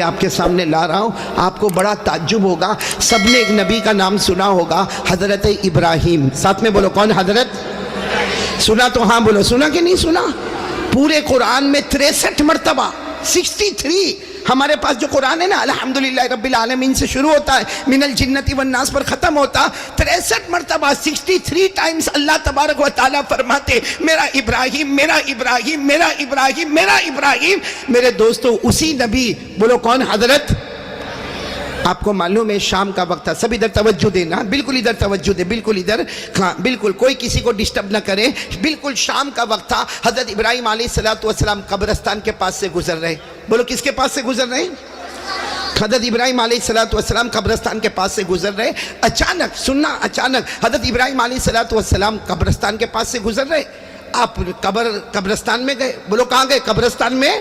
آپ کے سامنے لا رہا ہوں. آپ کو بڑا تعجب ہوگا, سب نے ایک نبی کا نام سنا ہوگا, حضرت ابراہیم. ساتھ میں بولو کون حضرت؟ سنا تو ہاں بولو, سنا کہ نہیں سنا؟ پورے قرآن میں 63 مرتبہ 63. ہمارے پاس جو قرآن ہے نا, الحمدللہ رب العالمین سے شروع ہوتا ہے, من الجنت والناس پر ختم ہوتا. 63 مرتبہ 63 ٹائمز اللہ تبارک و تعالیٰ فرماتے میرا ابراہیم, میرا ابراہیم, میرا ابراہیم, میرا ابراہیم. میرے دوستو, اسی نبی, بولو کون حضرت؟ آپ کو معلوم ہے شام کا وقت تھا, سب ادھر توجہ دینا, بالکل ادھر توجہ دے, بالکل ادھر, ہاں بالکل, کوئی کسی کو ڈسٹرب نہ کرے. بالکل شام کا وقت تھا. حضرت ابراہیم علیہ السلام قبرستان کے پاس سے گزر رہے. بولو کس کے پاس سے گزر رہے؟ حضرت ابراہیم علیہ السلام قبرستان کے پاس سے گزر رہے. اچانک سننا, اچانک حضرت ابراہیم علیہ السلام قبرستان کے پاس سے گزر رہے. آپ قبرستان میں گئے. بولو کہاں گئے؟ قبرستان میں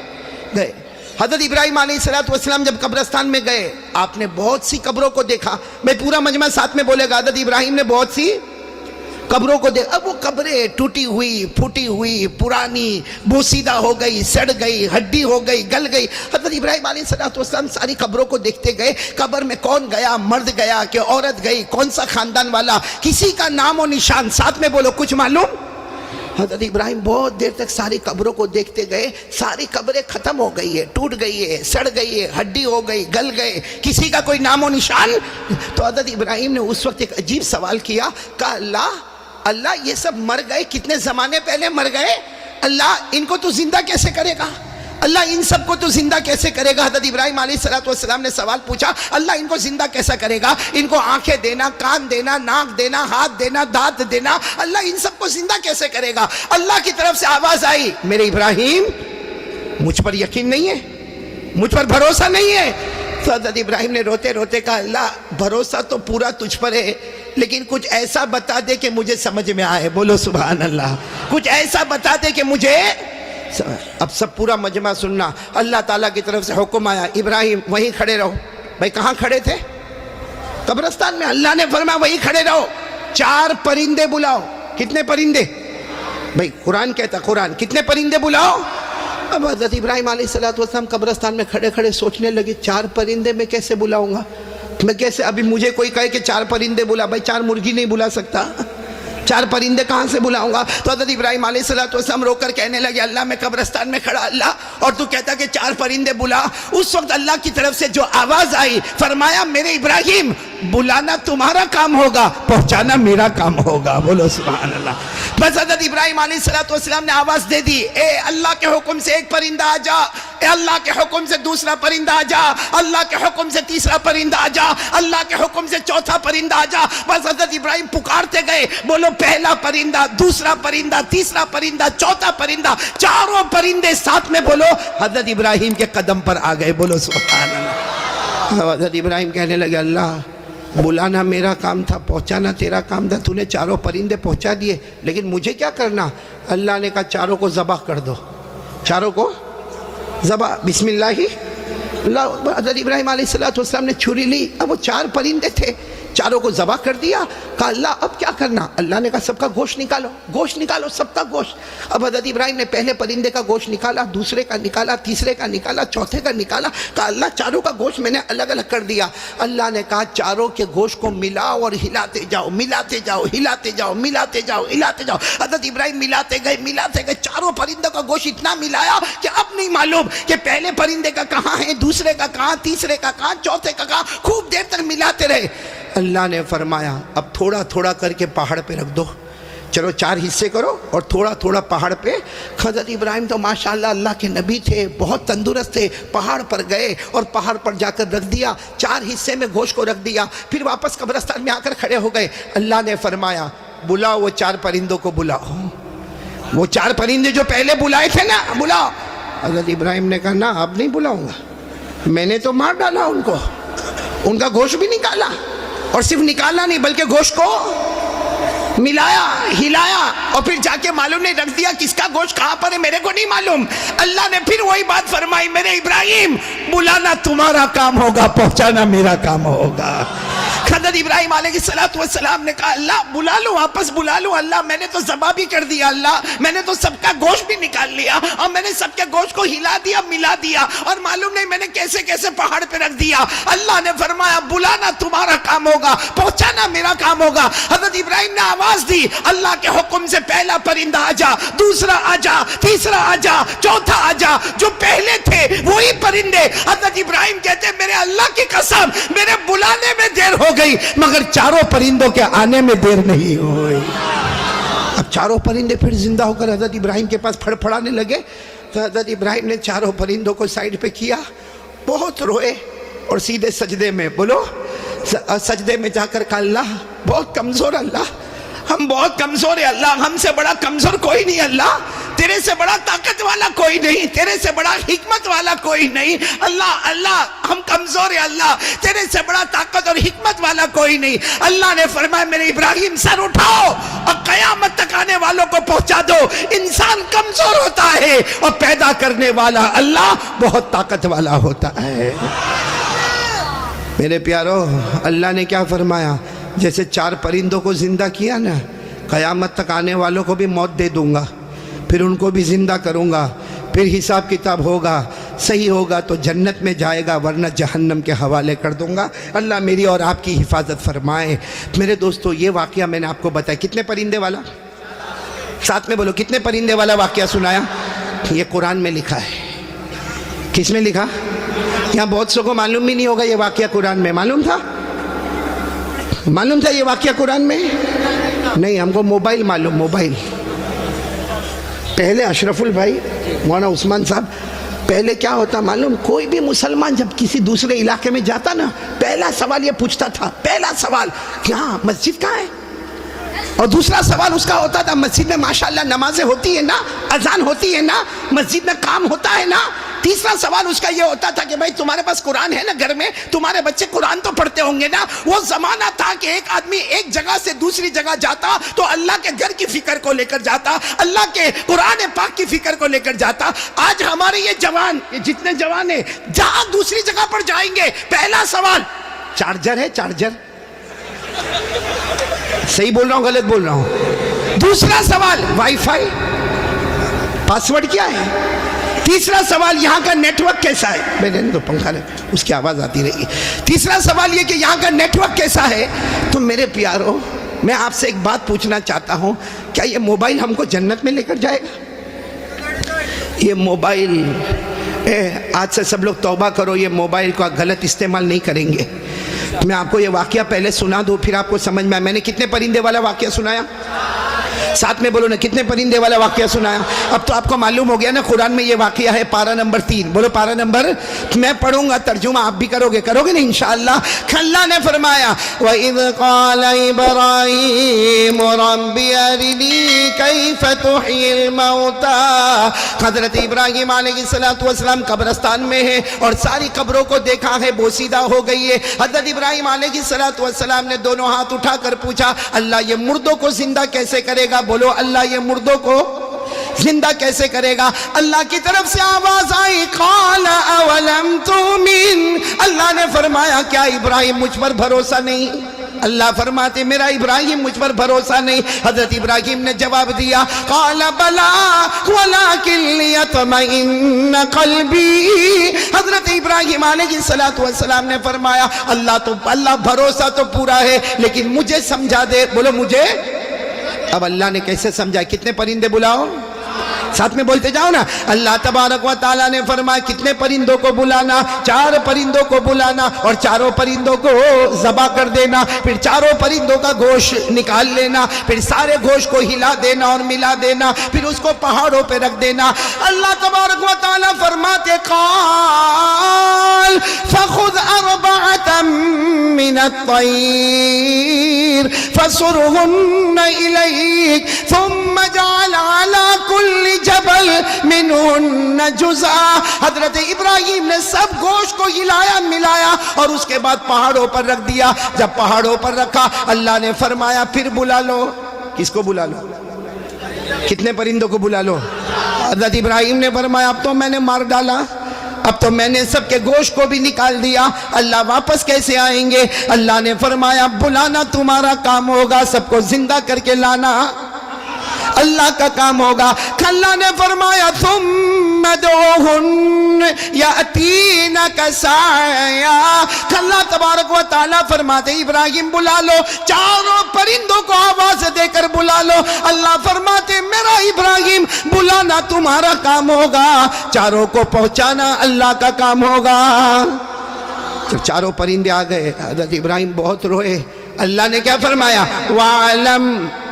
گئے. حضرت ابراہیم علیہ السلام جب قبرستان میں گئے, آپ نے بہت سی قبروں کو دیکھا. میں پورا مجمع ساتھ میں بولے گا. حضرت ابراہیم نے بہت سی قبروں کو دیکھا. اب وہ قبریں ٹوٹی ہوئی, پھوٹی ہوئی, پرانی, بوسیدہ ہو گئی, سڑ گئی, ہڈی ہو گئی, گل گئی. حضرت ابراہیم علیہ السلام ساری قبروں کو دیکھتے گئے. قبر میں کون گیا, مرد گیا کہ عورت گئی, کون سا خاندان والا, کسی کا نام و نشان. ساتھ میں بولو کچھ معلوم. حضرت ابراہیم بہت دیر تک ساری قبروں کو دیکھتے گئے. ساری قبریں ختم ہو گئی ہے, ٹوٹ گئی ہے, سڑ گئی ہے, ہڈی ہو گئی, گل گئے, کسی کا کوئی نام و نشان. تو حضرت ابراہیم نے اس وقت ایک عجیب سوال کیا. کہا اللہ یہ سب مر گئے, کتنے زمانے پہلے مر گئے, اللہ ان کو تو زندہ کیسے کرے گا, اللہ ان سب کو تو زندہ کیسے کرے گا. حضرت ابراہیم علیہ السلام نے سوال پوچھا, اللہ ان کو زندہ کیسا کرے گا, ان کو آنکھیں دینا, کان دینا, ناک دینا, ہاتھ دینا, دانت دینا, اللہ ان سب کو زندہ کیسے کرے گا. اللہ کی طرف سے آواز آئی, میرے ابراہیم مجھ پر یقین نہیں ہے, مجھ پر بھروسہ نہیں ہے. تو حضرت ابراہیم نے روتے روتے کہا, اللہ بھروسہ تو پورا تجھ پر ہے, لیکن کچھ ایسا بتا دے کہ مجھے سمجھ میں آئے. بولو سبحان اللہ. کچھ ایسا بتا دے کہ مجھے. اب سب پورا مجمع سننا. اللہ تعالیٰ کی طرف سے حکم آیا, ابراہیم وہیں کھڑے رہو. بھائی کہاں کھڑے تھے؟ قبرستان میں. اللہ نے فرمایا وہیں کھڑے رہو. 4 پرندے بلاؤ. کتنے پرندے؟ بھائی قرآن کہتا, قرآن, کتنے پرندے بلاؤ. اب حضرت ابراہیم علیہ السلام قبرستان میں کھڑے کھڑے سوچنے لگے, 4 پرندے میں کیسے بلاؤں گا, میں کیسے, ابھی مجھے کوئی کہے کہ 4 پرندے بلا, بھائی 4 مرغی نہیں بلا سکتا, 4 پرندے کہاں سے بلاؤں گا. تو حضرت ابراہیم علیہ السلام رو کر کہنے لگے, اللہ میں قبرستان میں کھڑا اللہ, اور تو کہتا کہ 4 پرندے بلا. اس وقت اللہ کی طرف سے جو آواز آئی, فرمایا میرے ابراہیم بلانا تمہارا کام ہوگا, پہنچانا میرا کام ہوگا. بولو سبحان اللہ. بس حضرت ابراہیم علیہ السلام نے آواز دے دی, اے اللہ کے حکم سے 1 پرندہ آ جا, اے اللہ کے حکم سے 2 پرندہ آ جا, اللہ کے حکم سے 3 پرندہ آ جا, اللہ کے حکم سے 4 پرندہ آ جا. بس حضرت ابراہیم پکارتے گئے, بولو پہلا پرندہ, 2 پرندہ, 3 پرندہ, 4 پرندہ, 4 پرندے ساتھ میں بولو حضرت ابراہیم کے قدم پر آ گئے. بولو سبحان اللہ. حضرت ابراہیم کہنے لگے, اللہ بلانا میرا کام تھا, پہنچانا تیرا کام تھا, تو نے 4 پرندے پہنچا دیے, لیکن مجھے کیا کرنا. اللہ نے کہا 4 کو ذبح کر دو, 4 کو ذبح, بسم اللہ. حضرت ابراہیم علیہ السلام نے چھری لی. اب وہ 4 پرندے تھے, 4 کو ذبح کر دیا. کہا اللہ اب کیا کرنا. اللہ نے کہا سب کا گوشت نکالو, گوشت نکالو, سب کا گوشت. اب حضرت ابراہیم نے پہلے پرندے کا گوشت نکالا, دوسرے کا نکالا, تیسرے کا نکالا, چوتھے کا نکالا. کہا اللہ 4 کا گوشت میں نے الگ الگ کر دیا. اللہ نے کہا 4 کے گوشت کو ملاؤ اور ہلاتے جاؤ, ملاتے جاؤ, ہلاتے جاؤ, ملاتے جاؤ, ہلاتے جاؤ. حضرت ابراہیم ملاتے گئے, ملاتے گئے, 4 پرندوں کا گوشت اتنا ملایا کہ اب نہیں معلوم کہ پہلے پرندے کا کہاں ہے, دوسرے کا کہاں, تیسرے کا کہاں, چوتھے کا کہاں. خوب دیر تک ملاتے رہے. اللہ نے فرمایا اب تھوڑا تھوڑا کر کے پہاڑ پہ رکھ دو, چلو 4 حصے کرو اور تھوڑا تھوڑا پہاڑ پہ. حضرت ابراہیم تو ماشاءاللہ اللہ کے نبی تھے, بہت تندرست تھے. پہاڑ پر گئے اور پہاڑ پر جا کر رکھ دیا, 4 حصے میں گوشت کو رکھ دیا. پھر واپس قبرستان میں آ کر کھڑے ہو گئے. اللہ نے فرمایا بلاؤ وہ 4 پرندوں کو, بلاؤ وہ 4 پرندے جو پہلے بلائے تھے نا, بلاؤ. حضرت ابراہیم نے کہا نا اب نہیں بلاؤں گا, میں نے تو مار ڈالا ان کو, ان کا گوشت بھی نکالا, اور صرف نکالنا نہیں بلکہ گوشت کو ملایا, ہلایا, اور پھر جا کے معلوم نہیں رکھ دیا کس کا گوشت کہاں پر ہے میرے کو نہیں معلوم. اللہ نے پھر وہی بات فرمائی, میرے ابراہیم بلانا تمہارا کام ہوگا, پہنچانا میرا کام ہوگا. حضرت ابراہیم علیہ السلام نے کہا اللہ بلا لو، واپس بلا لو اللہ، میں نے تو ذبح بھی کر دیا اللہ، میں نے تو سب کا گوشت بھی نکال لیا اور میں نے سب کے گوشت کو ہلا دیا ملا دیا اور معلوم نہیں میں نے کیسے کیسے پہاڑ پہ رکھ دیا۔ اللہ نے فرمایا بلانا تمہارا کام ہوگا، پہنچانا میرا کام ہوگا۔ حضرت ابراہیم نے آواز دی اللہ کے حکم سے پہلا پرندہ آجا، دوسرا آجا، تیسرا آجا، چوتھا آجا، جو پہلے تھے وہی پرندے۔ حضرت ابراہیم کہتے میرے اللہ کی قسم میرے بلانے میں دیر ہو گئی مگر چاروں پرندوں کے آنے میں دیر نہیں ہوئی۔ اب چاروں پرندے پھر زندہ ہو کر حضرت ابراہیم کے پاس پھڑپھڑانے لگے تو حضرت ابراہیم نے چاروں پرندوں کو سائیڈ پہ کیا، بہت روئے اور سیدھے سجدے میں بولو سجدے میں جا کر کہا اللہ بہت کمزور اللہ، ہم بہت کمزور ہیں اللہ، ہم سے بڑا کمزور کوئی نہیں اللہ، تیرے سے بڑا طاقت والا کوئی نہیں، تیرے سے بڑا حکمت والا کوئی نہیں اللہ، اللہ ہم کمزور ہیں اللہ، تیرے سے بڑا طاقت اور حکمت والا کوئی نہیں۔ اللہ نے فرمایا میرے ابراہیم سر اٹھاؤ اور قیامت تک آنے والوں کو پہنچا دو، انسان کمزور ہوتا ہے اور پیدا کرنے والا اللہ بہت طاقت والا ہوتا ہے۔ میرے پیارو اللہ نے کیا فرمایا، جیسے چار پرندوں کو زندہ کیا نا، قیامت تک آنے والوں کو بھی موت دے دوں گا، پھر ان کو بھی زندہ کروں گا، پھر حساب کتاب ہوگا، صحیح ہوگا تو جنت میں جائے گا ورنہ جہنم کے حوالے کر دوں گا۔ اللہ میری اور آپ کی حفاظت فرمائے۔ میرے دوستو یہ واقعہ میں نے آپ کو بتایا، کتنے پرندے والا؟ ساتھ میں بولو کتنے پرندے والا واقعہ سنایا؟ یہ قرآن میں لکھا ہے۔ کس میں لکھا؟ یہاں بہت سو کو معلوم بھی نہیں ہوگا یہ واقعہ قرآن میں، معلوم تھا؟ معلوم تھا یہ واقعہ قرآن میں؟ نہیں، ہم کو موبائل معلوم، موبائل۔ پہلے اشرف البھائی مولانا عثمان صاحب، پہلے کیا ہوتا معلوم، کوئی بھی مسلمان جب کسی دوسرے علاقے میں جاتا نا پہلا سوال یہ پوچھتا تھا، پہلا سوال کہاں مسجد کہاں ہے، اور دوسرا سوال اس کا ہوتا تھا مسجد میں ماشاءاللہ نمازیں ہوتی ہے نا، اذان ہوتی ہے نا، مسجد میں کام ہوتا ہے نا۔ تیسرا سوال اس کا یہ ہوتا تھا کہ بھائی تمہارے پاس قرآن ہے نا گھر میں، تمہارے بچے قرآن تو پڑھتے ہوں گے نا۔ وہ زمانہ تھا کہ ایک آدمی ایک جگہ سے دوسری جگہ جاتا تو اللہ کے گھر کی فکر کو لے کر جاتا، اللہ کے قرآن پاک کی فکر کو لے کر جاتا۔ آج ہمارے یہ جوان، یہ جتنے جوان ہیں جہاں دوسری جگہ پر جائیں گے پہلا سوال چارجر ہے، چارجر، صحیح بول رہا ہوں غلط بول رہا ہوں؟ دوسرا سوال وائی فائی، پاسورڈ کیا ہے؟ تیسرا سوال یہاں کا نیٹ ورک کیسا ہے؟ میں نے تو پنکھا نہیں، اس کی آواز آتی رہی۔ تیسرا سوال یہ کہ یہاں کا نیٹ ورک کیسا ہے؟ تو میرے پیارو میں آپ سے ایک بات پوچھنا چاہتا ہوں، کیا یہ موبائل ہم کو جنت میں لے کر جائے گا؟ یہ موبائل آج سے سب لوگ توبہ کرو، یہ موبائل کا غلط استعمال نہیں کریں گے۔ میں آپ کو یہ واقعہ پہلے سنا دوں پھر آپ کو سمجھ میں آیا۔ میں نے کتنے پرندے والا واقعہ سنایا؟ ساتھ میں بولو نا کتنے پرندے والا واقعہ سنایا؟ اب تو آپ کو معلوم ہو گیا نا قرآن میں یہ واقعہ ہے، پارہ نمبر 3، بولو پارہ نمبر، میں پڑھوں گا ترجمہ آپ بھی کرو گے نا انشاءاللہ۔ اللہ نے فرمایا وَإِذْ قَالَ إِبْرَاهِيمُ رَبِّ أَرِنِي كَيْفَ تُحْيِي الْمَوْتَى۔ حضرت ابراہیم علیہ السلام قبرستان میں ہے اور ساری قبروں کو دیکھا ہے بوسیدہ ہو گئی ہے۔ حضرت ابراہیم علیہ السلام نے دونوں ہاتھ اٹھا کر پوچھا اللہ یہ مردوں کو زندہ کیسے کرے گا؟ بولو اللہ یہ مردوں کو زندہ کیسے کرے گا؟ اللہ کی طرف سے آواز آئی قال اولم تؤمن، اللہ نے فرمایا کیا ابراہیم مجھ پر بھروسہ نہیں؟ اللہ فرماتے میرا ابراہیم مجھ پر بھروسہ نہیں۔ حضرت ابراہیم نے جواب دیا قال بلا ولکن لیطمئن قلبی۔ حضرت ابراہیم علیہ السلام نے فرمایا اللہ بھروسہ تو پورا ہے لیکن مجھے سمجھا دے، بولو مجھے۔ اب اللہ نے کیسے سمجھا؟ کتنے پرندے بلاؤ؟ ساتھ میں بولتے جاؤ نا۔ اللہ تبارک و تعالیٰ نے فرمایا کتنے پرندوں کو بلانا؟ 4 پرندوں کو بلانا اور چاروں پرندوں کو ذبح کر دینا، پھر چاروں پرندوں کا گوشت نکال لینا، پھر سارے گوشت کو ہلا دینا اور ملا دینا، پھر اس کو پہاڑوں پہ رکھ دینا۔ اللہ تبارک و تعالیٰ فرماتے قال فخذ 4 من الطير فصرهن إليك ثم جعل على كل جبل منهن جزءا۔ حضرت ابراہیم نے سب گوشت کو ہلایا ملایا اور اس کے بعد پہاڑوں پر رکھ دیا۔ جب پہاڑوں پر رکھا اللہ نے فرمایا پھر بلا لو۔ کس کو بلا لو؟ کتنے پرندوں کو بلا لو؟ حضرت ابراہیم نے فرمایا اب تو میں نے مار ڈالا، اب تو میں نے سب کے گوشت کو بھی نکال دیا، اللہ واپس کیسے آئیں گے؟ اللہ نے فرمایا بلانا تمہارا کام ہوگا، سب کو زندہ کر کے لانا اللہ کا کام ہوگا۔ اللہ نے فرمایا ثم ادعوہن یاتینک سعیا۔ اللہ تبارک و تعالیٰ فرماتے ابراہیم بلا لو، چاروں پرندوں کو آواز دے کر بلا لو۔ اللہ فرماتے میرا ابراہیم بلانا تمہارا کام ہوگا، چاروں کو پہنچانا اللہ کا کام ہوگا۔ جب چاروں پرندے آ گئے حضرت ابراہیم بہت روئے۔ اللہ نے کیا فرمایا؟ وَعَلَمْ،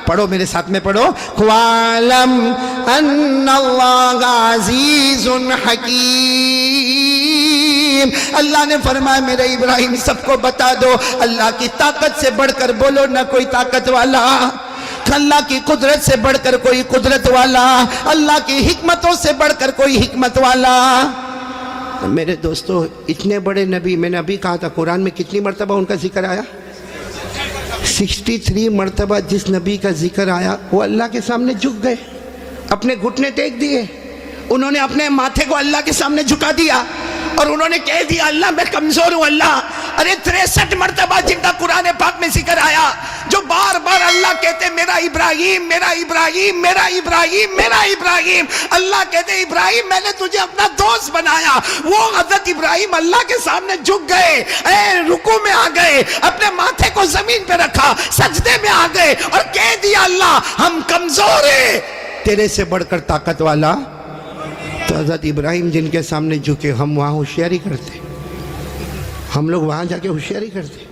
پڑھو میرے ساتھ میں پڑھو، وَعَلَمْ أَنَّ اللَّهَ عَزِيزٌ حَكِيمٌ۔ اللہ نے فرمایا میرے ابراہیم سب کو بتا دو، اللہ کی طاقت سے بڑھ کر بولو نہ کوئی طاقت والا، اللہ کی قدرت سے بڑھ کر کوئی قدرت والا، اللہ کی حکمتوں سے بڑھ کر کوئی حکمت والا۔ میرے دوستو اتنے بڑے نبی، میں نے ابھی کہا تھا قرآن میں کتنی مرتبہ ان کا ذکر آیا؟ 63 مرتبہ جس نبی کا ذکر آیا وہ اللہ کے سامنے جھک گئے، اپنے گھٹنے ٹیک دیے، انہوں نے اپنے ماتھے کو اللہ کے سامنے جھکا دیا اور انہوں نے کہہ دیا اللہ میں کمزور ہوں اللہ۔ ارے 63 مرتبہ جن کا قرآن پاک میں ذکر آیا، جو بار بار اللہ کہتے میرا ابراہیم میرا ابراہیم میرا ابراہیم میرا ابراہیم، اللہ کہتے ابراہیم میں نے تجھے اپنا دوست بنایا۔ وہ حضرت ابراہیم اللہ کے سامنے جھک گئے، رکوع میں آ گئے، اپنے ماتھے کو زمین پہ رکھا، سجدے میں آ گئے اور کہہ دیا اللہ ہم کمزور ہیں، تیرے سے بڑھ کر طاقت والا۔ تو حضرت ابراہیم جن کے سامنے جھکے، ہم وہاں ہوشیاری کرتے، ہم لوگ وہاں جا کے ہوشیاری کرتے۔